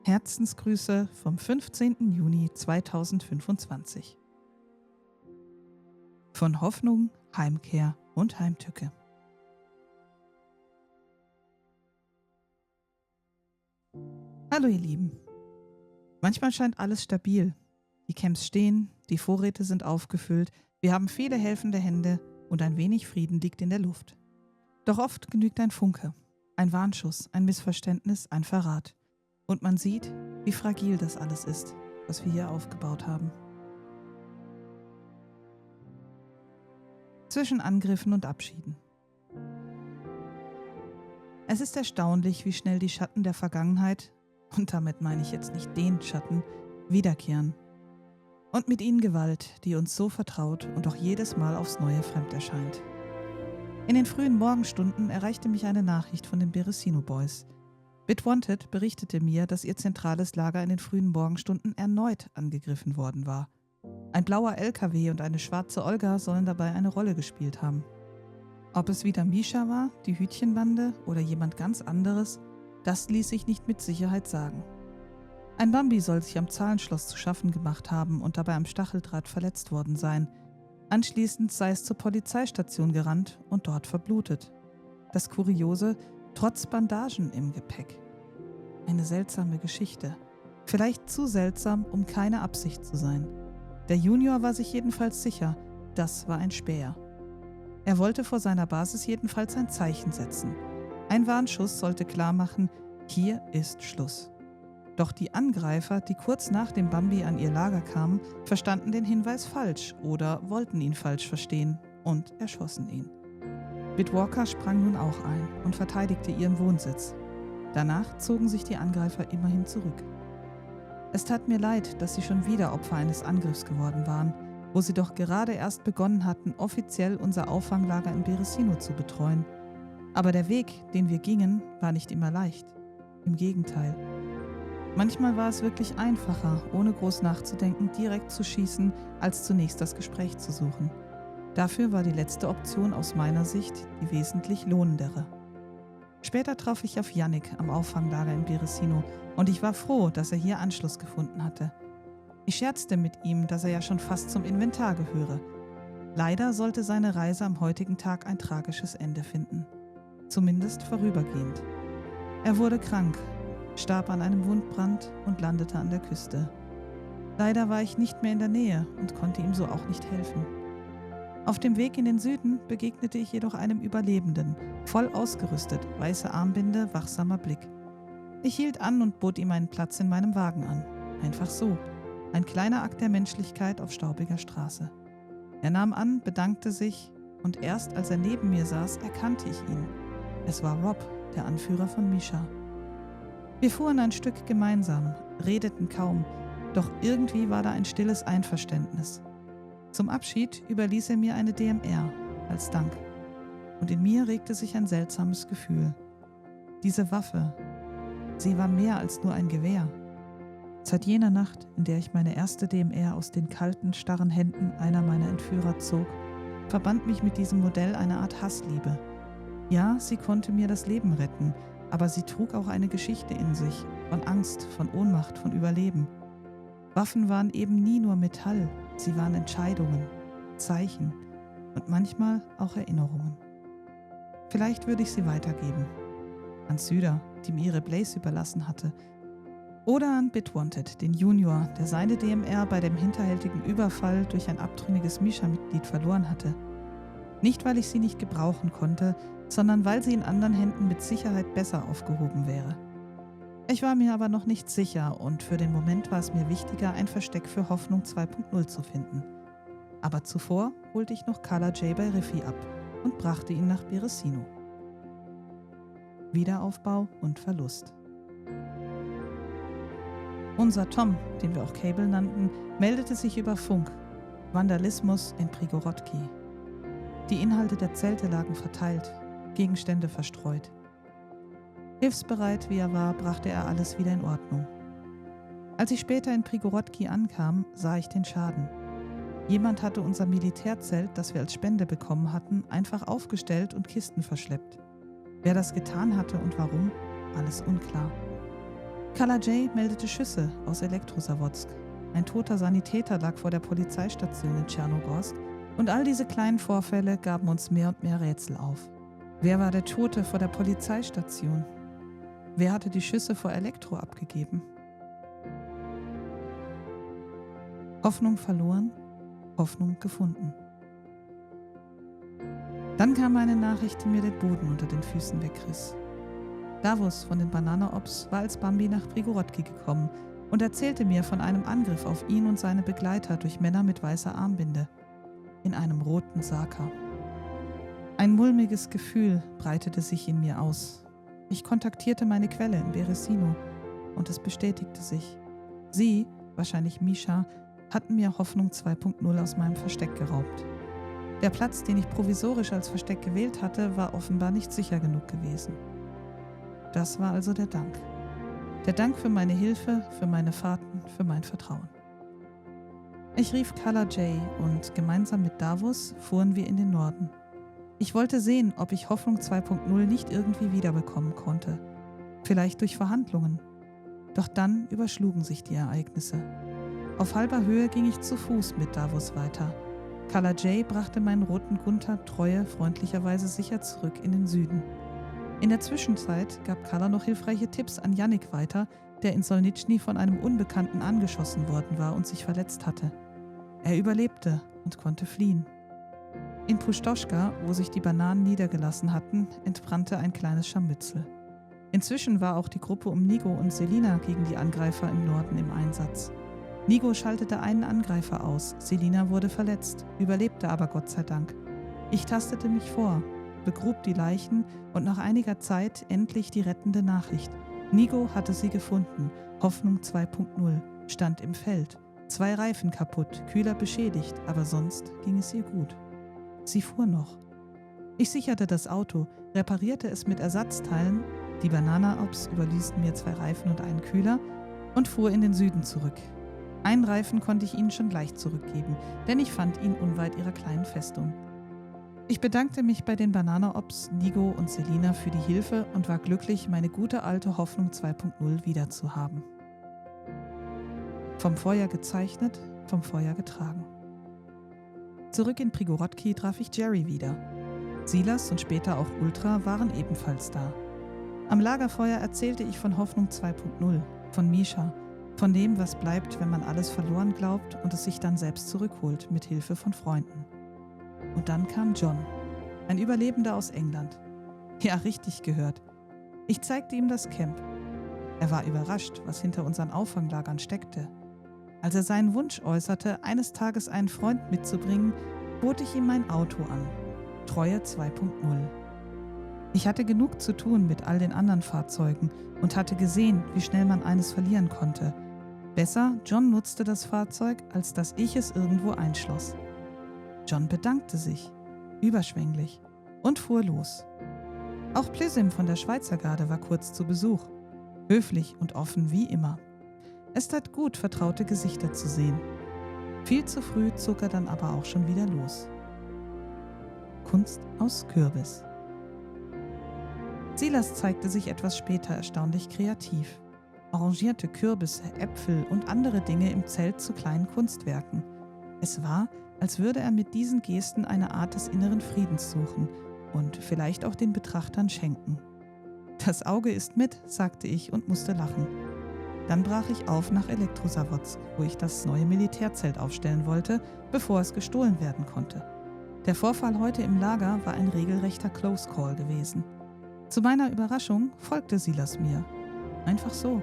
Herzensgrüße vom 15. Juni 2025. Von Hoffnung, Heimkehr und Heimtücke. Hallo ihr Lieben. Manchmal scheint alles stabil. Die Camps stehen, die Vorräte sind aufgefüllt, wir haben viele helfende Hände und ein wenig Frieden liegt in der Luft. Doch oft genügt ein Funke, ein Warnschuss, ein Missverständnis, ein Verrat. Und man sieht, wie fragil das alles ist, was wir hier aufgebaut haben. Zwischen Angriffen und Abschieden. Es ist erstaunlich, wie schnell die Schatten der Vergangenheit, und damit meine ich jetzt nicht den Schatten, wiederkehren. Und mit ihnen Gewalt, die uns so vertraut und auch jedes Mal aufs Neue fremd erscheint. In den frühen Morgenstunden erreichte mich eine Nachricht von den Beresino Boys. BitWanted berichtete mir, dass ihr zentrales Lager in den frühen Morgenstunden erneut angegriffen worden war. Ein blauer LKW und eine schwarze Olga sollen dabei eine Rolle gespielt haben. Ob es wieder Misha war, die Hütchenbande oder jemand ganz anderes, das ließ sich nicht mit Sicherheit sagen. Ein Bambi soll sich am Zahlenschloss zu schaffen gemacht haben und dabei am Stacheldraht verletzt worden sein. Anschließend sei es zur Polizeistation gerannt und dort verblutet. Das Kuriose: trotz Bandagen im Gepäck. Eine seltsame Geschichte. Vielleicht zu seltsam, um keine Absicht zu sein. Der Junior war sich jedenfalls sicher, das war ein Späher. Er wollte vor seiner Basis jedenfalls ein Zeichen setzen. Ein Warnschuss sollte klar machen, hier ist Schluss. Doch die Angreifer, die kurz nach dem Bambi an ihr Lager kamen, verstanden den Hinweis falsch oder wollten ihn falsch verstehen und erschossen ihn. Bitwalker sprang nun auch ein und verteidigte ihren Wohnsitz. Danach zogen sich die Angreifer immerhin zurück. Es tat mir leid, dass sie schon wieder Opfer eines Angriffs geworden waren, wo sie doch gerade erst begonnen hatten, offiziell unser Auffanglager in Beresino zu betreuen. Aber der Weg, den wir gingen, war nicht immer leicht. Im Gegenteil. Manchmal war es wirklich einfacher, ohne groß nachzudenken, direkt zu schießen, als zunächst das Gespräch zu suchen. Dafür war die letzte Option aus meiner Sicht die wesentlich lohnendere. Später traf ich auf Yannick am Auffanglager in Beresino und ich war froh, dass er hier Anschluss gefunden hatte. Ich scherzte mit ihm, dass er ja schon fast zum Inventar gehöre. Leider sollte seine Reise am heutigen Tag ein tragisches Ende finden. Zumindest vorübergehend. Er wurde krank, starb an einem Wundbrand und landete an der Küste. Leider war ich nicht mehr in der Nähe und konnte ihm so auch nicht helfen. Auf dem Weg in den Süden begegnete ich jedoch einem Überlebenden, voll ausgerüstet, weiße Armbinde, wachsamer Blick. Ich hielt an und bot ihm einen Platz in meinem Wagen an. Einfach so. Ein kleiner Akt der Menschlichkeit auf staubiger Straße. Er nahm an, bedankte sich und erst als er neben mir saß, erkannte ich ihn. Es war Rob, der Anführer von Misha. Wir fuhren ein Stück gemeinsam, redeten kaum, doch irgendwie war da ein stilles Einverständnis. Zum Abschied überließ er mir eine DMR als Dank. Und in mir regte sich ein seltsames Gefühl. Diese Waffe, sie war mehr als nur ein Gewehr. Seit jener Nacht, in der ich meine erste DMR aus den kalten, starren Händen einer meiner Entführer zog, verband mich mit diesem Modell eine Art Hassliebe. Ja, sie konnte mir das Leben retten, aber sie trug auch eine Geschichte in sich, von Angst, von Ohnmacht, von Überleben. Waffen waren eben nie nur Metall, sie waren Entscheidungen, Zeichen und manchmal auch Erinnerungen. Vielleicht würde ich sie weitergeben. An Süder, die mir ihre Blaze überlassen hatte. Oder an BitWanted, den Junior, der seine DMR bei dem hinterhältigen Überfall durch ein abtrünniges Misha-Mitglied verloren hatte. Nicht, weil ich sie nicht gebrauchen konnte, sondern weil sie in anderen Händen mit Sicherheit besser aufgehoben wäre. Ich war mir aber noch nicht sicher und für den Moment war es mir wichtiger, ein Versteck für Hoffnung 2.0 zu finden. Aber zuvor holte ich noch Kala J bei Riffi ab und brachte ihn nach Beresino. Wiederaufbau und Verlust. Unser Tom, den wir auch Cable nannten, meldete sich über Funk. Vandalismus in Prigorodki. Die Inhalte der Zelte lagen verteilt, Gegenstände verstreut. Hilfsbereit wie er war, brachte er alles wieder in Ordnung. Als ich später in Prigorodki ankam, sah ich den Schaden. Jemand hatte unser Militärzelt, das wir als Spende bekommen hatten, einfach aufgestellt und Kisten verschleppt. Wer das getan hatte und warum, alles unklar. Kala-Jay meldete Schüsse aus Elektrosawodsk. Ein toter Sanitäter lag vor der Polizeistation in Tschernogorsk und all diese kleinen Vorfälle gaben uns mehr und mehr Rätsel auf. Wer war der Tote vor der Polizeistation? Wer hatte die Schüsse vor Elektro abgegeben? Hoffnung verloren, Hoffnung gefunden. Dann kam eine Nachricht, die mir den Boden unter den Füßen wegriss. Davos von den Banana Ops war als Bambi nach Prigorodki gekommen und erzählte mir von einem Angriff auf ihn und seine Begleiter durch Männer mit weißer Armbinde in einem roten Saka. Ein mulmiges Gefühl breitete sich in mir aus. Ich kontaktierte meine Quelle in Beresino und es bestätigte sich. Sie, wahrscheinlich Misha, hatten mir Hoffnung 2.0 aus meinem Versteck geraubt. Der Platz, den ich provisorisch als Versteck gewählt hatte, war offenbar nicht sicher genug gewesen. Das war also der Dank. Der Dank für meine Hilfe, für meine Fahrten, für mein Vertrauen. Ich rief Kala-Jay und gemeinsam mit Davos fuhren wir in den Norden. Ich wollte sehen, ob ich Hoffnung 2.0 nicht irgendwie wiederbekommen konnte. Vielleicht durch Verhandlungen. Doch dann überschlugen sich die Ereignisse. Auf halber Höhe ging ich zu Fuß mit Davos weiter. Kala-Jay brachte meinen roten Gunther Treue freundlicherweise sicher zurück in den Süden. In der Zwischenzeit gab Kala noch hilfreiche Tipps an Yannick weiter, der in Solnitschny von einem Unbekannten angeschossen worden war und sich verletzt hatte. Er überlebte und konnte fliehen. In Pustoschka, wo sich die Bananen niedergelassen hatten, entbrannte ein kleines Scharmützel. Inzwischen war auch die Gruppe um Nigo und Selina gegen die Angreifer im Norden im Einsatz. Nigo schaltete einen Angreifer aus, Selina wurde verletzt, überlebte aber Gott sei Dank. Ich tastete mich vor, begrub die Leichen und nach einiger Zeit endlich die rettende Nachricht. Nigo hatte sie gefunden, Hoffnung 2.0, stand im Feld. 2 Reifen kaputt, Kühler beschädigt, aber sonst ging es ihr gut. Sie fuhr noch. Ich sicherte das Auto, reparierte es mit Ersatzteilen, die Banana Ops überließen mir 2 Reifen und einen Kühler und fuhr in den Süden zurück. Einen Reifen konnte ich ihnen schon gleich zurückgeben, denn ich fand ihn unweit ihrer kleinen Festung. Ich bedankte mich bei den Banana Ops, Nigo und Selina für die Hilfe und war glücklich, meine gute alte Hoffnung 2.0 wiederzuhaben. Vom Feuer gezeichnet, vom Feuer getragen. Zurück in Prigorodki traf ich Jerry wieder. Silas und später auch Ultra waren ebenfalls da. Am Lagerfeuer erzählte ich von Hoffnung 2.0, von Misha, von dem, was bleibt, wenn man alles verloren glaubt und es sich dann selbst zurückholt, mit Hilfe von Freunden. Und dann kam John, ein Überlebender aus England. Ja, richtig gehört. Ich zeigte ihm das Camp. Er war überrascht, was hinter unseren Auffanglagern steckte. Als er seinen Wunsch äußerte, eines Tages einen Freund mitzubringen, bot ich ihm mein Auto an. Treue 2.0. Ich hatte genug zu tun mit all den anderen Fahrzeugen und hatte gesehen, wie schnell man eines verlieren konnte. Besser, John nutzte das Fahrzeug, als dass ich es irgendwo einschloss. John bedankte sich, überschwänglich, und fuhr los. Auch Plissim von der Schweizer Garde war kurz zu Besuch, höflich und offen wie immer. Es tat gut, vertraute Gesichter zu sehen. Viel zu früh zog er dann aber auch schon wieder los. Kunst aus Kürbis. Silas zeigte sich etwas später erstaunlich kreativ, arrangierte Kürbisse, Äpfel und andere Dinge im Zelt zu kleinen Kunstwerken. Es war, als würde er mit diesen Gesten eine Art des inneren Friedens suchen und vielleicht auch den Betrachtern schenken. Das Auge ist mit, sagte ich und musste lachen. Dann brach ich auf nach Elektrosawodsk, wo ich das neue Militärzelt aufstellen wollte, bevor es gestohlen werden konnte. Der Vorfall heute im Lager war ein regelrechter Close Call gewesen. Zu meiner Überraschung folgte Silas mir. Einfach so.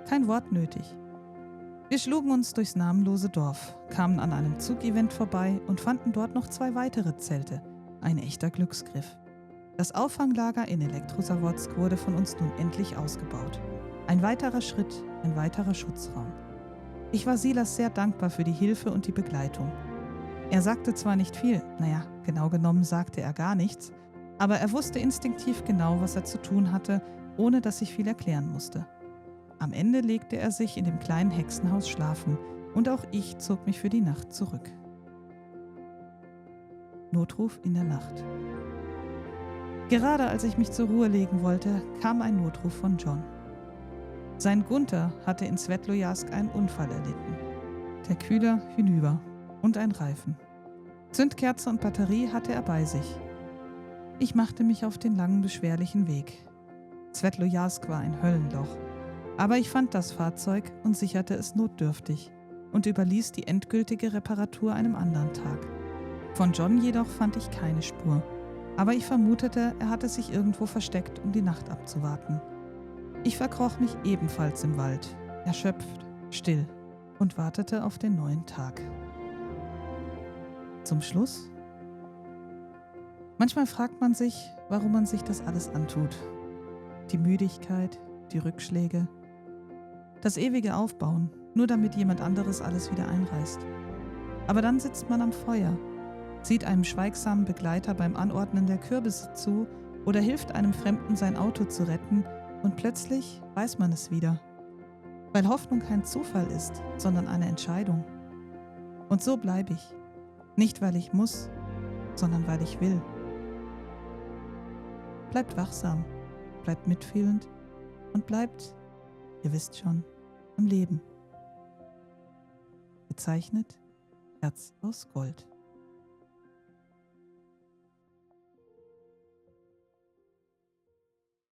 Kein Wort nötig. Wir schlugen uns durchs namenlose Dorf, kamen an einem Zugevent vorbei und fanden dort noch 2 weitere Zelte. Ein echter Glücksgriff. Das Auffanglager in Elektrosawodsk wurde von uns nun endlich ausgebaut. Ein weiterer Schritt, ein weiterer Schutzraum. Ich war Silas sehr dankbar für die Hilfe und die Begleitung. Er sagte zwar nicht viel, genau genommen sagte er gar nichts, aber er wusste instinktiv genau, was er zu tun hatte, ohne dass ich viel erklären musste. Am Ende legte er sich in dem kleinen Hexenhaus schlafen und auch ich zog mich für die Nacht zurück. Notruf in der Nacht. Gerade als ich mich zur Ruhe legen wollte, kam ein Notruf von John. Sein Gunther hatte in Svetlojarsk einen Unfall erlitten. Der Kühler hinüber und ein Reifen. Zündkerze und Batterie hatte er bei sich. Ich machte mich auf den langen, beschwerlichen Weg. Svetlojarsk war ein Höllenloch. Aber ich fand das Fahrzeug und sicherte es notdürftig und überließ die endgültige Reparatur einem anderen Tag. Von John jedoch fand ich keine Spur. Aber ich vermutete, er hatte sich irgendwo versteckt, um die Nacht abzuwarten. Ich verkroch mich ebenfalls im Wald, erschöpft, still und wartete auf den neuen Tag. Zum Schluss? Manchmal fragt man sich, warum man sich das alles antut. Die Müdigkeit, die Rückschläge, das ewige Aufbauen, nur damit jemand anderes alles wieder einreißt. Aber dann sitzt man am Feuer, sieht einem schweigsamen Begleiter beim Anordnen der Kürbisse zu oder hilft einem Fremden, sein Auto zu retten und plötzlich weiß man es wieder. Weil Hoffnung kein Zufall ist, sondern eine Entscheidung. Und so bleibe ich. Nicht, weil ich muss, sondern weil ich will. Bleibt wachsam, bleibt mitfühlend und bleibt, ihr wisst schon, am Leben. Gezeichnet Herz aus Gold.